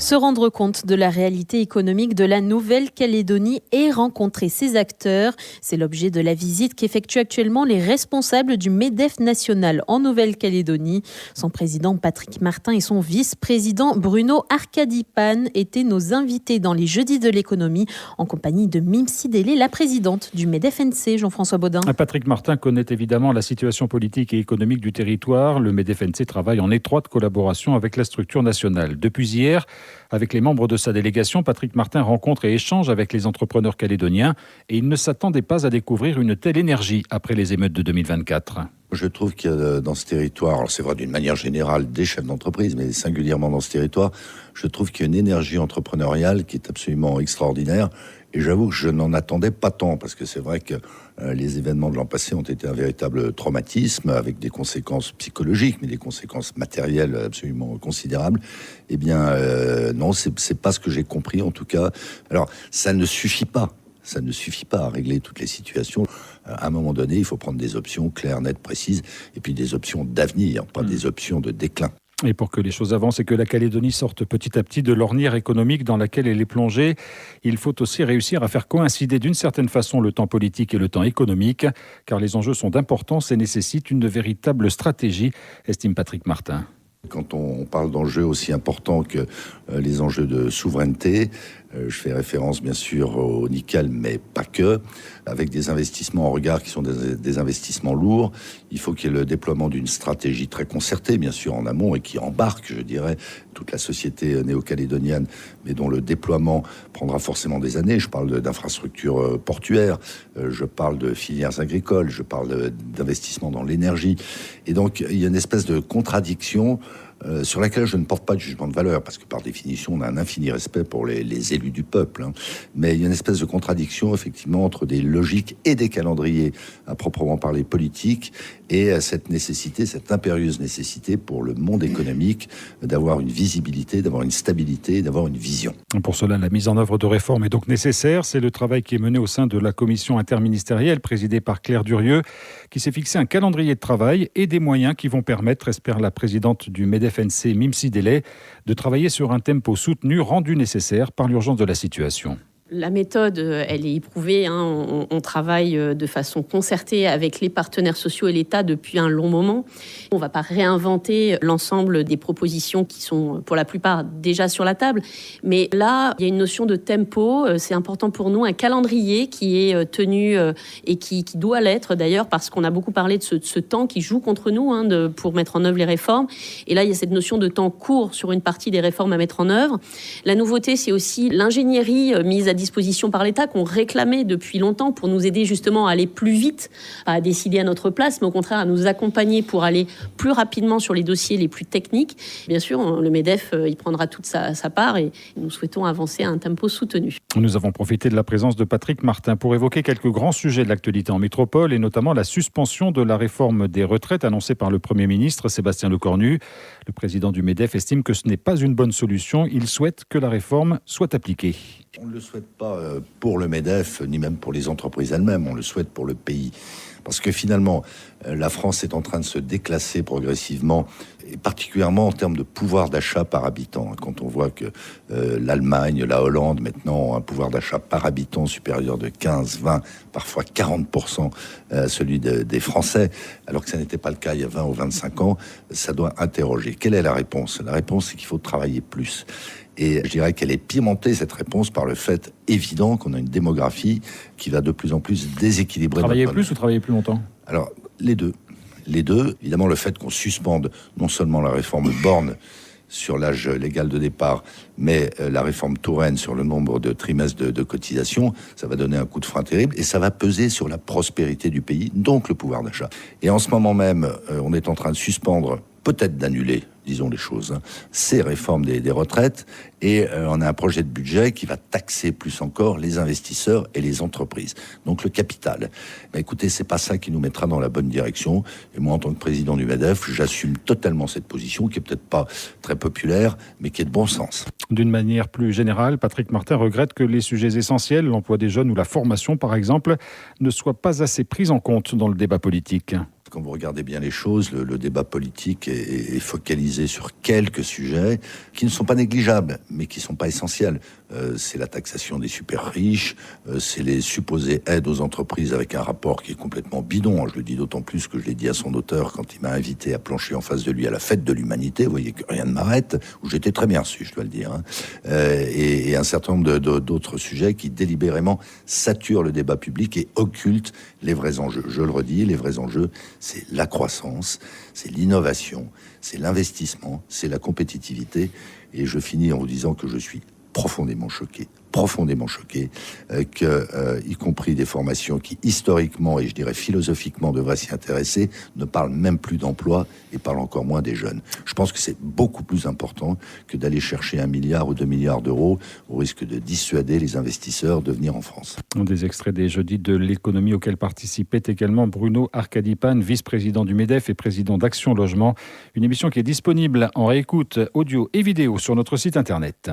Se rendre compte de la réalité économique de la Nouvelle-Calédonie et rencontrer ses acteurs. C'est l'objet de la visite qu'effectuent actuellement les responsables du MEDEF national en Nouvelle-Calédonie. Son président Patrick Martin et son vice-président Bruno Arcadipan étaient nos invités dans les Jeudis de l'économie en compagnie de Mim Sidélé, la présidente du MEDEF-NC. Jean-François Baudin. Patrick Martin connaît évidemment la situation politique et économique du territoire. Le MEDEF-NC travaille en étroite collaboration avec la structure nationale. Depuis hier, avec les membres de sa délégation, Patrick Martin rencontre et échange avec les entrepreneurs calédoniens et il ne s'attendait pas à découvrir une telle énergie après les émeutes de 2024. Je trouve qu'il y a dans ce territoire, alors c'est vrai d'une manière générale des chefs d'entreprise, mais singulièrement dans ce territoire, je trouve qu'il y a une énergie entrepreneuriale qui est absolument extraordinaire. Et j'avoue que je n'en attendais pas tant, parce que c'est vrai que les événements de l'an passé ont été un véritable traumatisme, avec des conséquences psychologiques, mais des conséquences matérielles absolument considérables. Eh bien, non, c'est pas ce que j'ai compris, en tout cas. Alors, ça ne suffit pas. Ça ne suffit pas à régler toutes les situations. À un moment donné, il faut prendre des options claires, nettes, précises, et puis des options d'avenir, pas des options de déclin. Et pour que les choses avancent et que la Calédonie sorte petit à petit de l'ornière économique dans laquelle elle est plongée, il faut aussi réussir à faire coïncider d'une certaine façon le temps politique et le temps économique, car les enjeux sont d'importance et nécessitent une véritable stratégie, estime Patrick Martin. Quand on parle d'enjeux aussi importants que les enjeux de souveraineté, je fais référence bien sûr au nickel, mais pas que, avec des investissements en regard qui sont des investissements lourds, il faut qu'il y ait le déploiement d'une stratégie très concertée, bien sûr en amont, et qui embarque, je dirais, toute la société néo-calédonienne, mais dont le déploiement prendra forcément des années. Je parle d'infrastructures portuaires, je parle de filières agricoles, je parle d'investissements dans l'énergie. Et donc, il y a une espèce de contradiction sur laquelle je ne porte pas de jugement de valeur, parce que par définition, on a un infini respect pour les élus du peuple. Hein. Mais il y a une espèce de contradiction, effectivement, entre des logiques et des calendriers à proprement parler politiques, et cette nécessité, cette impérieuse nécessité pour le monde économique d'avoir une visibilité, d'avoir une stabilité, d'avoir une vision. Pour cela, la mise en œuvre de réformes est donc nécessaire. C'est le travail qui est mené au sein de la commission interministérielle présidée par Claire Durieux, qui s'est fixé un calendrier de travail et des moyens qui vont permettre, espère la présidente du MEDEF-NC, Mim Sidélé, de travailler sur un tempo soutenu rendu nécessaire par l'urgence de la situation. La méthode, elle est éprouvée. On travaille de façon concertée avec les partenaires sociaux et l'État depuis un long moment. On ne va pas réinventer l'ensemble des propositions qui sont pour la plupart déjà sur la table. Mais là, il y a une notion de tempo. C'est important pour nous, un calendrier qui est tenu et qui doit l'être d'ailleurs, parce qu'on a beaucoup parlé de ce temps qui joue contre nous pour mettre en œuvre les réformes. Et là, il y a cette notion de temps court sur une partie des réformes à mettre en œuvre. La nouveauté, c'est aussi l'ingénierie mise à disposition par l'État qu'on réclamait depuis longtemps pour nous aider justement à aller plus vite, pas à décider à notre place, mais au contraire à nous accompagner pour aller plus rapidement sur les dossiers les plus techniques. Bien sûr, le MEDEF, il prendra toute sa part et nous souhaitons avancer à un tempo soutenu. Nous avons profité de la présence de Patrick Martin pour évoquer quelques grands sujets de l'actualité en métropole et notamment la suspension de la réforme des retraites annoncée par le Premier ministre Sébastien Lecornu. Le président du MEDEF estime que ce n'est pas une bonne solution. Il souhaite que la réforme soit appliquée. On ne le souhaite pas pour le MEDEF, ni même pour les entreprises elles-mêmes, on le souhaite pour le pays. Parce que finalement, la France est en train de se déclasser progressivement, et particulièrement en termes de pouvoir d'achat par habitant. Quand on voit que l'Allemagne, la Hollande, maintenant, ont un pouvoir d'achat par habitant supérieur de 15, 20, parfois 40% à celui des Français, alors que ça n'était pas le cas il y a 20 ou 25 ans, ça doit interroger. Quelle est la réponse ? La réponse, c'est qu'il faut travailler plus. Et je dirais qu'elle est pimentée, cette réponse, par le fait évident qu'on a une démographie qui va de plus en plus déséquilibrer. Travailler plus ou travailler plus longtemps ? Alors, les deux. Les deux. Évidemment, le fait qu'on suspende non seulement la réforme Borne sur l'âge légal de départ, mais la réforme Touraine sur le nombre de trimestres de cotisation, ça va donner un coup de frein terrible et ça va peser sur la prospérité du pays, donc le pouvoir d'achat. Et en ce moment même, on est en train de suspendre, peut-être d'annuler, disons les choses, ces réformes des retraites, et on a un projet de budget qui va taxer plus encore les investisseurs et les entreprises, donc le capital. Mais écoutez, c'est pas ça qui nous mettra dans la bonne direction, et moi en tant que président du MEDEF, j'assume totalement cette position qui est peut-être pas très populaire, mais qui est de bon sens. D'une manière plus générale, Patrick Martin regrette que les sujets essentiels, l'emploi des jeunes ou la formation par exemple, ne soient pas assez pris en compte dans le débat politique. Quand vous regardez bien les choses, le débat politique est focalisé sur quelques sujets qui ne sont pas négligeables, mais qui ne sont pas essentiels. C'est la taxation des super riches, c'est les supposées aides aux entreprises avec un rapport qui est complètement bidon. Je le dis d'autant plus que je l'ai dit à son auteur quand il m'a invité à plancher en face de lui à la fête de l'humanité. Vous voyez que rien ne m'arrête, où j'étais très bien reçu, je dois le dire. Et un certain nombre d'autres sujets qui délibérément saturent le débat public et occultent les vrais enjeux. Je le redis, les vrais enjeux, c'est la croissance, c'est l'innovation, c'est l'investissement, c'est la compétitivité. Et je finis en vous disant que je suis profondément choqué, y compris des formations qui historiquement et je dirais philosophiquement devraient s'y intéresser, ne parlent même plus d'emploi et parlent encore moins des jeunes. Je pense que c'est beaucoup plus important que d'aller chercher 1 milliard ou 2 milliards d'euros au risque de dissuader les investisseurs de venir en France. Des extraits des jeudis de l'économie auxquels participait également Bruno Arcadipane, vice-président du MEDEF et président d'Action Logement. Une émission qui est disponible en réécoute audio et vidéo sur notre site internet.